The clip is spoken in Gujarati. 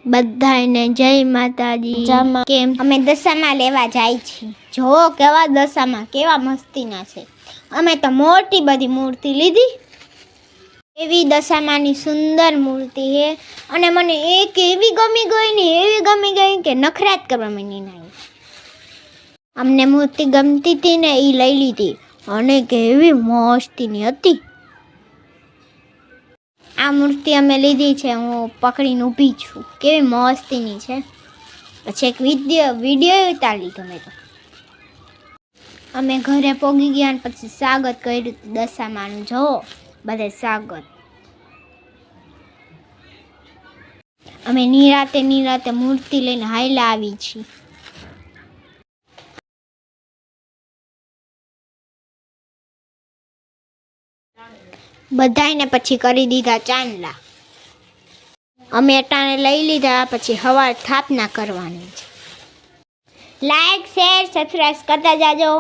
બધાને જય માતાજી। કેમ અમે દશામાં લેવા જાય છીએ। જો કેવા દશામાં કેવા મસ્તીના છે। અમે તો મોટી બધી મૂર્તિ લીધી। એવી દશામાની સુંદર મૂર્તિ છે અને મને એક એવી ગમી ગઈ ને એવી ગમી ગઈ કે નખરાત કરવા માંડી નાઈ। અમને મૂર્તિ ગમતી હતી ને એ લઈ લીધી અને કેવી મસ્તીની હતી। આ મૂર્તિ અમે લીધી છે, હું પકડીને ઊભી છું, કેવી મસ્તીની છે। પછી એક વિડીયો ઉતારી લીધો મેં તો। અમે ઘરે પોગી ગયા ને પછી સ્વાગત કર્યું દશામાનું। જો બધે સ્વાગત। અમે નિરાતે મૂર્તિ લઈને હાઈલા આવી છીએ। બધાને પછી કરી દીધા ચાંદલા। અમે અટાણે લઈ લીધા, પછી હવાર સ્થાપના કરવાની છે। લાઈક શેર સબસ્ક્રાઇબ કરતા જાજો।